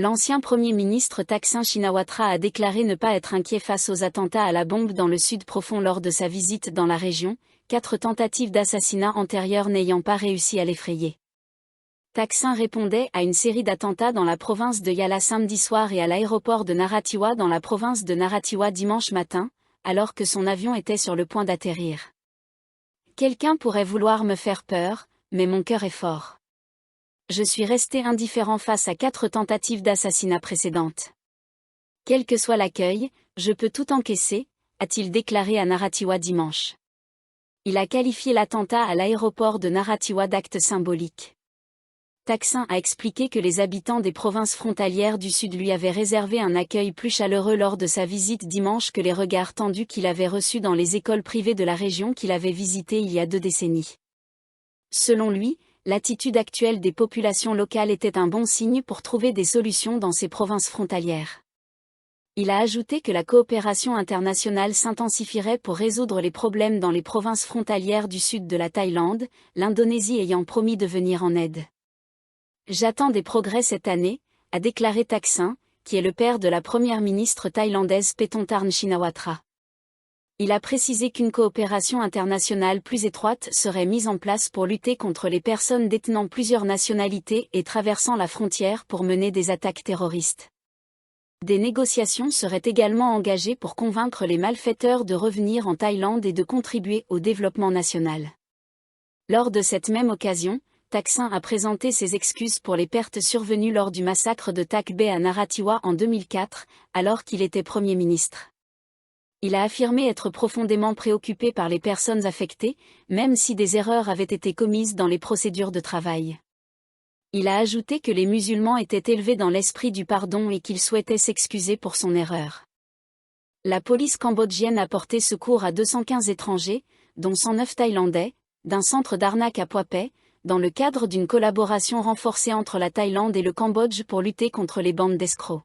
L'ancien Premier ministre Thaksin Shinawatra a déclaré ne pas être inquiet face aux attentats à la bombe dans le sud profond lors de sa visite dans la région, 4 tentatives d'assassinat antérieures n'ayant pas réussi à l'effrayer. Thaksin répondait à une série d'attentats dans la province de Yala samedi soir et à l'aéroport de Narathiwat dans la province de Narathiwat dimanche matin, alors que son avion était sur le point d'atterrir. Quelqu'un pourrait vouloir me faire peur, mais mon cœur est fort. Je suis resté indifférent face à 4 tentatives d'assassinat précédentes. Quel que soit l'accueil, je peux tout encaisser, a-t-il déclaré à Narathiwat dimanche. Il a qualifié l'attentat à l'aéroport de Narathiwat d'acte symbolique. Thaksin a expliqué que les habitants des provinces frontalières du Sud lui avaient réservé un accueil plus chaleureux lors de sa visite dimanche que les regards tendus qu'il avait reçus dans les écoles privées de la région qu'il avait visitées il y a 2 décennies. Selon lui, l'attitude actuelle des populations locales était un bon signe pour trouver des solutions dans ces provinces frontalières. Il a ajouté que la coopération internationale s'intensifierait pour résoudre les problèmes dans les provinces frontalières du sud de la Thaïlande, l'Indonésie ayant promis de venir en aide. J'attends des progrès cette année, a déclaré Thaksin, qui est le père de la première ministre thaïlandaise Paetongtarn Shinawatra. Il a précisé qu'une coopération internationale plus étroite serait mise en place pour lutter contre les personnes détenant plusieurs nationalités et traversant la frontière pour mener des attaques terroristes. Des négociations seraient également engagées pour convaincre les malfaiteurs de revenir en Thaïlande et de contribuer au développement national. Lors de cette même occasion, Thaksin a présenté ses excuses pour les pertes survenues lors du massacre de Tak Bay à Narathiwat en 2004, alors qu'il était Premier ministre. Il a affirmé être profondément préoccupé par les personnes affectées, même si des erreurs avaient été commises dans les procédures de travail. Il a ajouté que les musulmans étaient élevés dans l'esprit du pardon et qu'il souhaitait s'excuser pour son erreur. La police cambodgienne a porté secours à 215 étrangers, dont 109 Thaïlandais, d'un centre d'arnaque à Poipet, dans le cadre d'une collaboration renforcée entre la Thaïlande et le Cambodge pour lutter contre les bandes d'escrocs.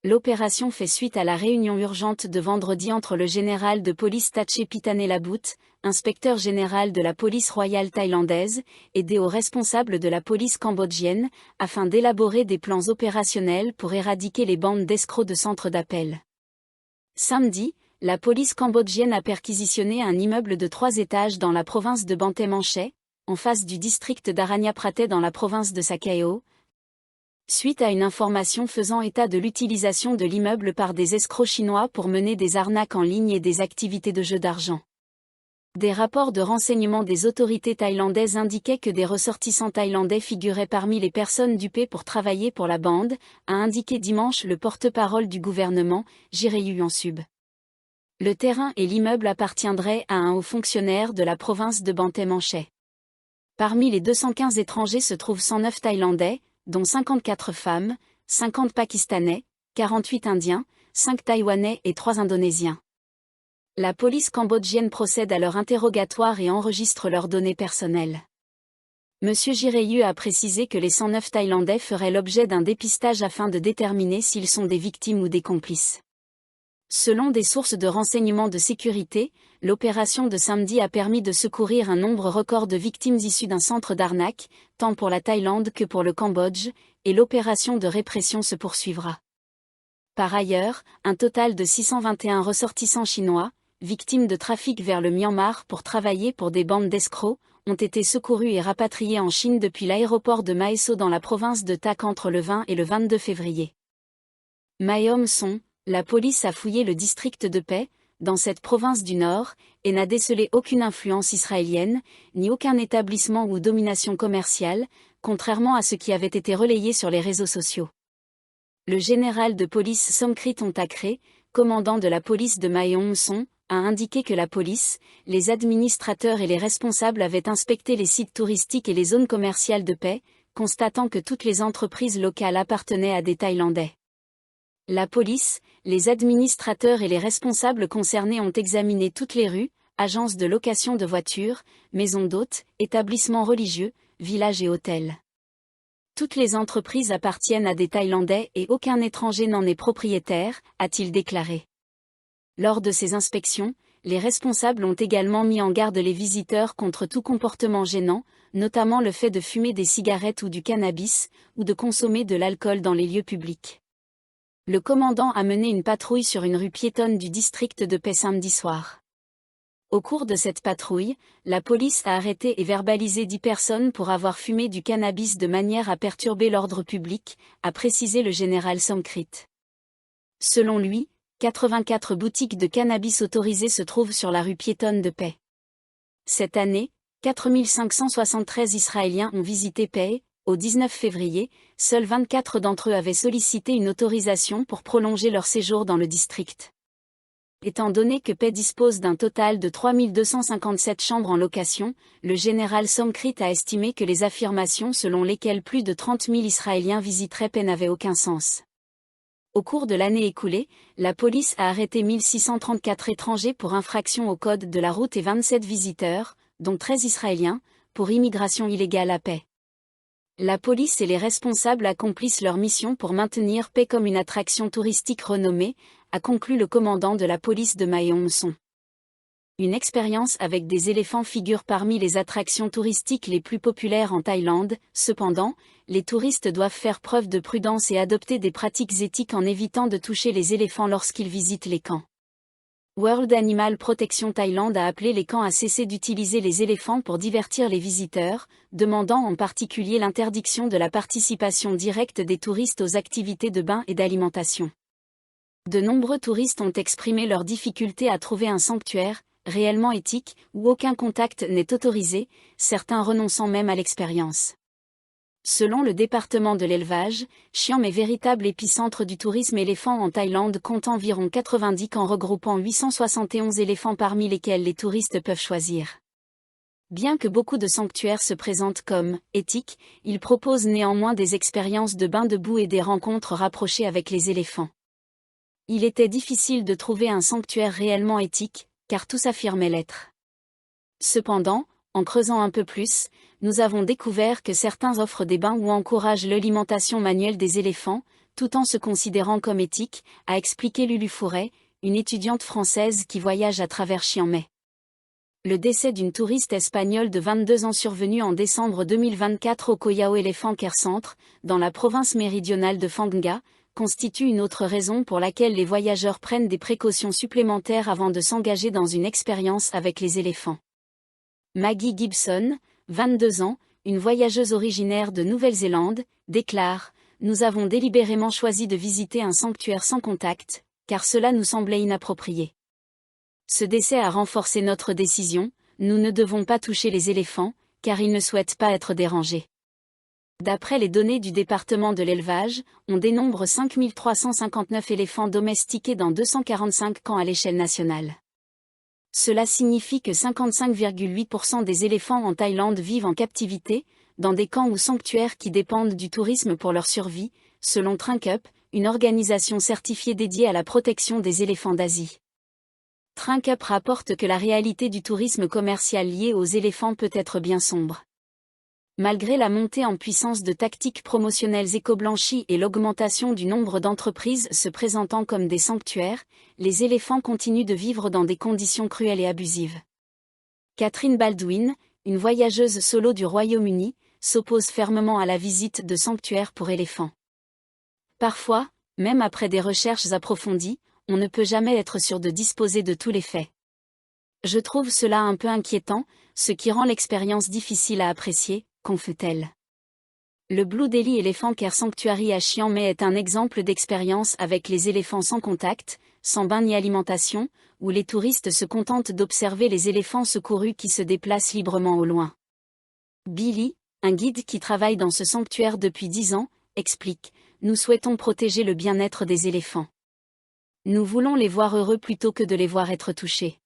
L'opération fait suite à la réunion urgente de vendredi entre le général de police Taché Pitane-Labut, inspecteur général de la police royale thaïlandaise, et des hauts responsables de la police cambodgienne, afin d'élaborer des plans opérationnels pour éradiquer les bandes d'escrocs de centres d'appel. Samedi, la police cambodgienne a perquisitionné un immeuble de 3 étages dans la province de Banteay Menchay, en face du district d'Aranya Pratet dans la province de Sa Kaeo, suite à une information faisant état de l'utilisation de l'immeuble par des escrocs chinois pour mener des arnaques en ligne et des activités de jeu d'argent. Des rapports de renseignement des autorités thaïlandaises indiquaient que des ressortissants thaïlandais figuraient parmi les personnes dupées pour travailler pour la bande, a indiqué dimanche le porte-parole du gouvernement, Jirayu Yansub. Le terrain et l'immeuble appartiendraient à un haut fonctionnaire de la province de Banteay Menchay. Parmi les 215 étrangers se trouvent 109 Thaïlandais, dont 54 femmes, 50 Pakistanais, 48 Indiens, 5 Taïwanais et 3 Indonésiens. La police cambodgienne procède à leur interrogatoire et enregistre leurs données personnelles. M. Jirayu a précisé que les 109 Thaïlandais feraient l'objet d'un dépistage afin de déterminer s'ils sont des victimes ou des complices. Selon des sources de renseignement de sécurité, l'opération de samedi a permis de secourir un nombre record de victimes issues d'un centre d'arnaque, tant pour la Thaïlande que pour le Cambodge, et l'opération de répression se poursuivra. Par ailleurs, un total de 621 ressortissants chinois, victimes de trafic vers le Myanmar pour travailler pour des bandes d'escrocs, ont été secourus et rapatriés en Chine depuis l'aéroport de Mae So dans la province de Tak entre le 20 et le 22 février. Mae Hom Son, la police a fouillé le district de Pai, dans cette province du Nord, et n'a décelé aucune influence israélienne, ni aucun établissement ou domination commerciale, contrairement à ce qui avait été relayé sur les réseaux sociaux. Le général de police Somkrit Ontakre, commandant de la police de Mae Hom Son, a indiqué que la police, les administrateurs et les responsables avaient inspecté les sites touristiques et les zones commerciales de Pai, constatant que toutes les entreprises locales appartenaient à des Thaïlandais. La police, les administrateurs et les responsables concernés ont examiné toutes les rues, agences de location de voitures, maisons d'hôtes, établissements religieux, villages et hôtels. Toutes les entreprises appartiennent à des Thaïlandais et aucun étranger n'en est propriétaire, a-t-il déclaré. Lors de ces inspections, les responsables ont également mis en garde les visiteurs contre tout comportement gênant, notamment le fait de fumer des cigarettes ou du cannabis, ou de consommer de l'alcool dans les lieux publics. Le commandant a mené une patrouille sur une rue piétonne du district de Paix samedi soir. Au cours de cette patrouille, la police a arrêté et verbalisé 10 personnes pour avoir fumé du cannabis de manière à perturber l'ordre public, a précisé le général Somkrit. Selon lui, 84 boutiques de cannabis autorisées se trouvent sur la rue piétonne de Paix. Cette année, 4573 Israéliens ont visité Paix. Au 19 février, seuls 24 d'entre eux avaient sollicité une autorisation pour prolonger leur séjour dans le district. Étant donné que Paix dispose d'un total de 3257 chambres en location, le général Somkrit a estimé que les affirmations selon lesquelles plus de 30 000 Israéliens visiteraient Paix n'avaient aucun sens. Au cours de l'année écoulée, la police a arrêté 1634 étrangers pour infraction au code de la route et 27 visiteurs, dont 13 Israéliens, pour immigration illégale à Paix. La police et les responsables accomplissent leur mission pour maintenir Paix comme une attraction touristique renommée, a conclu le commandant de la police de Mae Hong Son. Une expérience avec des éléphants figure parmi les attractions touristiques les plus populaires en Thaïlande. Cependant, les touristes doivent faire preuve de prudence et adopter des pratiques éthiques en évitant de toucher les éléphants lorsqu'ils visitent les camps. World Animal Protection Thaïlande a appelé les camps à cesser d'utiliser les éléphants pour divertir les visiteurs, demandant en particulier l'interdiction de la participation directe des touristes aux activités de bain et d'alimentation. De nombreux touristes ont exprimé leur difficulté à trouver un sanctuaire réellement éthique où aucun contact n'est autorisé, certains renonçant même à l'expérience. Selon le département de l'élevage, Siam est véritable épicentre du tourisme éléphant en Thaïlande, compte environ 90 camps regroupant 871 éléphants parmi lesquels les touristes peuvent choisir. Bien que beaucoup de sanctuaires se présentent comme éthiques, ils proposent néanmoins des expériences de bains de boue et des rencontres rapprochées avec les éléphants. Il était difficile de trouver un sanctuaire réellement éthique, car tous affirmaient l'être. Cependant, en creusant un peu plus, nous avons découvert que certains offrent des bains ou encouragent l'alimentation manuelle des éléphants, tout en se considérant comme éthiques, a expliqué Lulu Fouret, une étudiante française qui voyage à travers Chiang Mai. Le décès d'une touriste espagnole de 22 ans survenu en décembre 2024 au Koh Yao Elephant Care Centre, dans la province méridionale de Phang Nga, constitue une autre raison pour laquelle les voyageurs prennent des précautions supplémentaires avant de s'engager dans une expérience avec les éléphants. Maggie Gibson, 22 ans, une voyageuse originaire de Nouvelle-Zélande, déclare « Nous avons délibérément choisi de visiter un sanctuaire sans contact, car cela nous semblait inapproprié. Ce décès a renforcé notre décision, nous ne devons pas toucher les éléphants, car ils ne souhaitent pas être dérangés. » D'après les données du département de l'élevage, on dénombre 5359 éléphants domestiqués dans 245 camps à l'échelle nationale. Cela signifie que 55,8% des éléphants en Thaïlande vivent en captivité, dans des camps ou sanctuaires qui dépendent du tourisme pour leur survie, selon TrinkUp, une organisation certifiée dédiée à la protection des éléphants d'Asie. TrinkUp rapporte que la réalité du tourisme commercial lié aux éléphants peut être bien sombre. Malgré la montée en puissance de tactiques promotionnelles éco-blanchies et l'augmentation du nombre d'entreprises se présentant comme des sanctuaires, les éléphants continuent de vivre dans des conditions cruelles et abusives. Catherine Baldwin, une voyageuse solo du Royaume-Uni, s'oppose fermement à la visite de sanctuaires pour éléphants. Parfois, même après des recherches approfondies, on ne peut jamais être sûr de disposer de tous les faits. Je trouve cela un peu inquiétant, ce qui rend l'expérience difficile à apprécier, confie-t-elle. Le Blue Delhi Elephant Care Sanctuary à Chiang Mai est un exemple d'expérience avec les éléphants sans contact, sans bain ni alimentation, où les touristes se contentent d'observer les éléphants secourus qui se déplacent librement au loin. Billy, un guide qui travaille dans ce sanctuaire depuis 10 ans, explique « Nous souhaitons protéger le bien-être des éléphants. Nous voulons les voir heureux plutôt que de les voir être touchés. »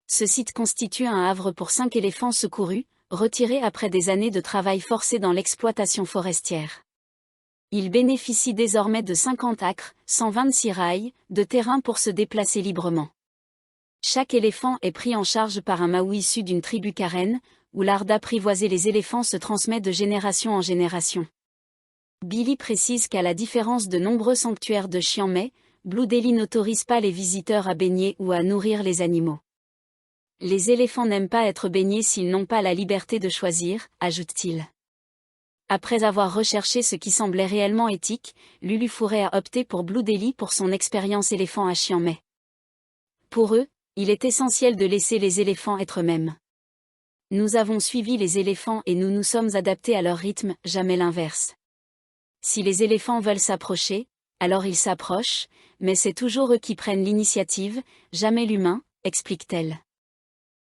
Ce site constitue un havre pour 5 éléphants secourus, retirés après des années de travail forcé dans l'exploitation forestière. Ils bénéficient désormais de 50 acres, 126 rails, de terrain pour se déplacer librement. Chaque éléphant est pris en charge par un Maou issu d'une tribu Karen, où l'art d'apprivoiser les éléphants se transmet de génération en génération. Billy précise qu'à la différence de nombreux sanctuaires de Chiang Mai, Blue Delhi n'autorise pas les visiteurs à baigner ou à nourrir les animaux. Les éléphants n'aiment pas être baignés s'ils n'ont pas la liberté de choisir, ajoute-t-il. Après avoir recherché ce qui semblait réellement éthique, Lulu Fourré a opté pour Blue Delhi pour son expérience éléphant à Chiang Mai. Pour eux, il est essentiel de laisser les éléphants être eux-mêmes. Nous avons suivi les éléphants et nous nous sommes adaptés à leur rythme, jamais l'inverse. Si les éléphants veulent s'approcher, alors ils s'approchent, mais c'est toujours eux qui prennent l'initiative, jamais l'humain, explique-t-elle.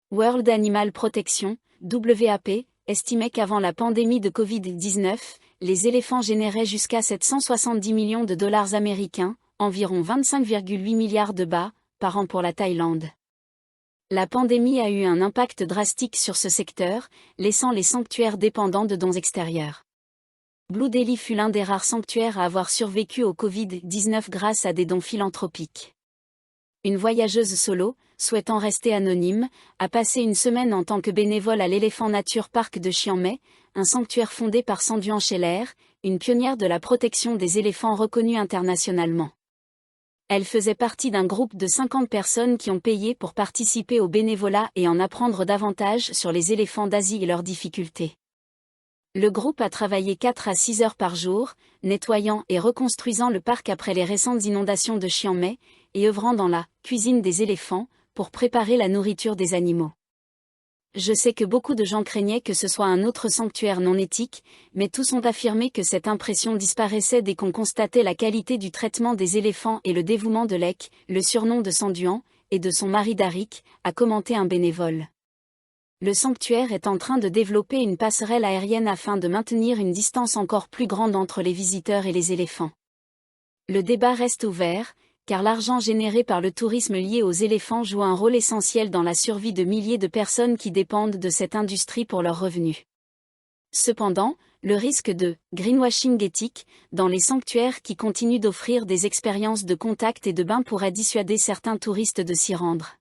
World Animal Protection, WAP, estimait qu'avant la pandémie de Covid-19, les éléphants généraient jusqu'à 770 millions de dollars américains, environ 25,8 milliards de bahts, par an pour la Thaïlande. La pandémie a eu un impact drastique sur ce secteur, laissant les sanctuaires dépendants de dons extérieurs. Blue Delhi fut l'un des rares sanctuaires à avoir survécu au Covid-19 grâce à des dons philanthropiques. Une voyageuse solo, souhaitant rester anonyme, a passé une semaine en tant que bénévole à l'Elephant Nature Park de Chiang Mai, un sanctuaire fondé par Sanduan Scheller, une pionnière de la protection des éléphants reconnue internationalement. Elle faisait partie d'un groupe de 50 personnes qui ont payé pour participer au bénévolat et en apprendre davantage sur les éléphants d'Asie et leurs difficultés. Le groupe a travaillé 4 à 6 heures par jour, nettoyant et reconstruisant le parc après les récentes inondations de Chiang Mai, et œuvrant dans la « cuisine des éléphants » pour préparer la nourriture des animaux. Je sais que beaucoup de gens craignaient que ce soit un autre sanctuaire non éthique, mais tous ont affirmé que cette impression disparaissait dès qu'on constatait la qualité du traitement des éléphants et le dévouement de Lek, le surnom de Sanduan, et de son mari Darik, a commenté un bénévole. Le sanctuaire est en train de développer une passerelle aérienne afin de maintenir une distance encore plus grande entre les visiteurs et les éléphants. Le débat reste ouvert, car l'argent généré par le tourisme lié aux éléphants joue un rôle essentiel dans la survie de milliers de personnes qui dépendent de cette industrie pour leurs revenus. Cependant, le risque de « greenwashing éthique » dans les sanctuaires qui continuent d'offrir des expériences de contact et de bain pourrait dissuader certains touristes de s'y rendre.